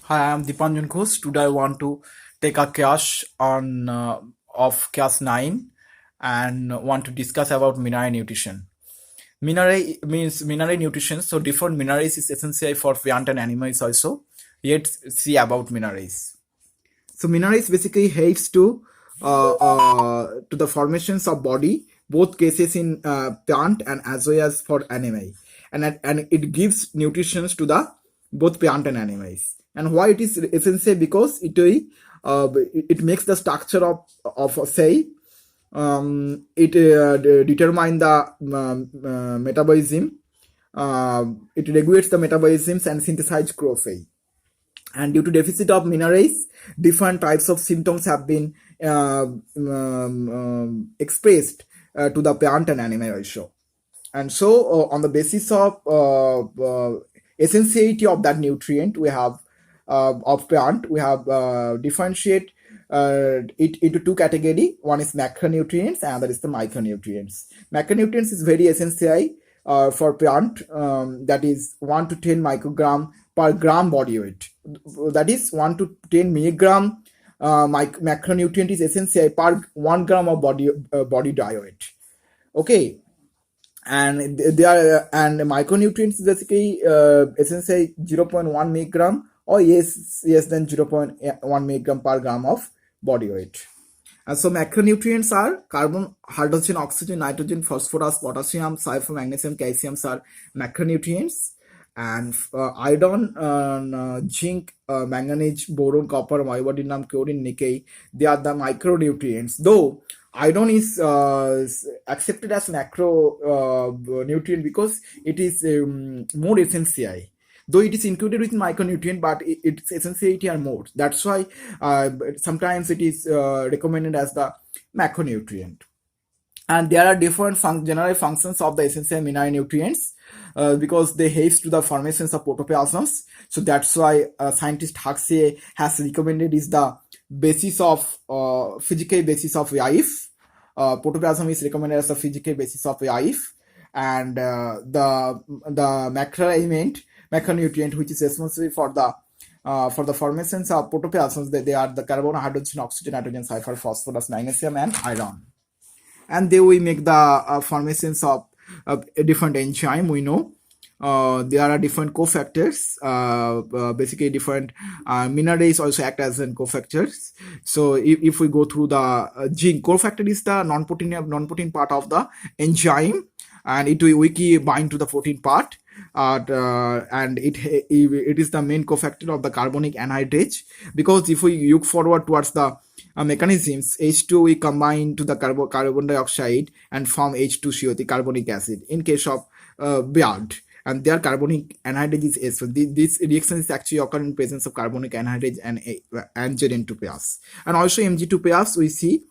Hi, I'm Dipanjan Ghosh. Today I want to take a class on of class 9 and want to discuss about mineral nutrition. Mineral means mineral nutrition, so different minerals is essential for plant and animals also. Let's see about minerals. So minerals basically helps to the formations of body, both cases in plant and as well as for animal, and it gives nutrition to the both plant and animals. And why it is essential? Because it makes the structure of a cell. It determine the metabolism. It regulates the metabolisms and synthesize chlorophyll. And due to deficit of minerals, different types of symptoms have been expressed to the plant and animal also. And so on the basis of essentiality of that nutrient, we have of plant, we have differentiate it into two category. One is macronutrients and other is the micronutrients. Macronutrients is very essential for plant, that is 1 to 10 microgram per gram body weight. That is 1 to 10 milligram macronutrient is essential per 1 gram of body diet. Okay, and they are and micronutrients is basically essentially 0.1 milligram or yes than 0.1 milligram per gram of body weight. And so macronutrients are carbon, hydrogen, oxygen, nitrogen, phosphorus, potassium, sulfur, magnesium, calcium are macronutrients. And iodine, zinc, manganese, boron, copper, molybdenum, chlorine, nickel, they are the micronutrients. Though iodine is accepted as macro nutrient because it is more essential. Though it is included with micronutrient, but its essentiality are more. That's why sometimes it is recommended as the macronutrient. And there are different general functions of the essential mineral nutrients because they help to the formations of protoplasms. So that's why scientist Huxley has recommended is the basis of physical basis of life. Protoplasm is recommended as the physical basis of life, and the macro element macronutrient which is responsible for the formations of protoplasms, they are the carbon, hydrogen, oxygen, nitrogen, sulfur, phosphorus, magnesium, and iron. And they will make the formations of a different enzyme. We know there are different cofactors. Basically, different minerals also act as cofactors. So, if we go through the gene, cofactor is the non-protein part of the enzyme, and it will wiki bind to the protein part. And it is the main cofactor of the carbonic anhydrase, because if we look forward towards the mechanisms, H2 we combine to the carbon dioxide and form H2CO, the carbonic acid in case of blood, and their carbonic anhydrase is S. So this reaction is actually occur in presence of carbonic anhydrase and Zn2 pairs. And also Mg2 pairs we see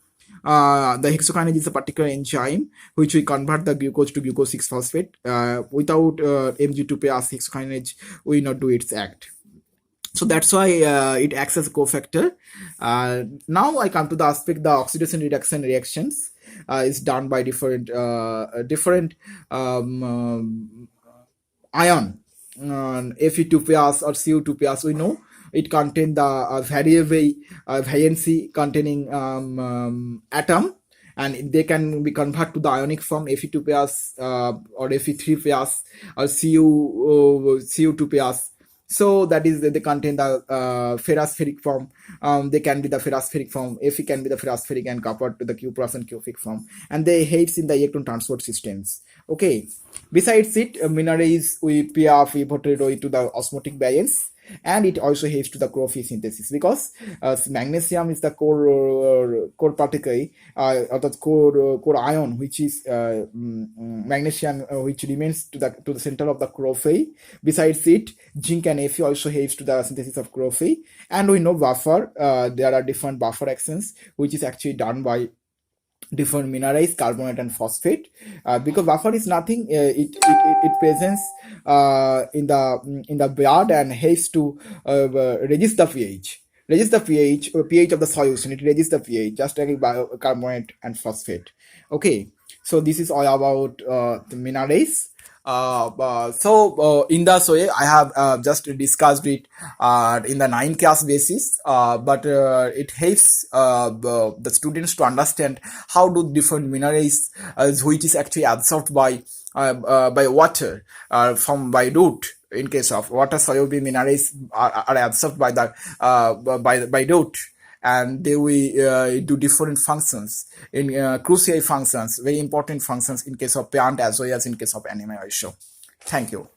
the hexokinase is a particular enzyme which will convert the glucose to glucose 6 phosphate. Without Mg2 pairs, hexokinase will not do its act. So that's why it acts as a cofactor. Now I come to the aspect, the oxidation reduction reactions is done by different ion, Fe2 pairs or CO2 pairs. We know it contain the variable valency containing atom, and they can be converted to the ionic form Fe2 pairs or Fe3 pairs or CO2 pairs. So that is they contain the ferrospheric form. They can be the ferrospheric form. Fe can be the ferrospheric and copper to the Q+ and Q-fic form, and they helps in the electron transport systems. Okay. Besides it, minerals we pair to the osmotic balance, and it also helps to the chlorophyll synthesis, because magnesium is the core particle or the core ion, which is magnesium, which remains to the center of the chlorophyll. Besides it, zinc and Fe also helps to the synthesis of chlorophyll. And we know buffer, there are different buffer actions which is actually done by different minerals, carbonate and phosphate. Because buffer is nothing, it presents in the blood and helps to reduce the pH of the solution. It reduces the pH just like carbonate and phosphate. Okay, so this is all about the minerals. In that way, I have just discussed it in the 9 class basis, but it helps the students to understand how do different minerals, which is actually absorbed by water from by root. In case of water soluble minerals are absorbed by the by root, and they will do different functions in crucial functions, very important functions in case of plant as well as in case of animal also. Thank you.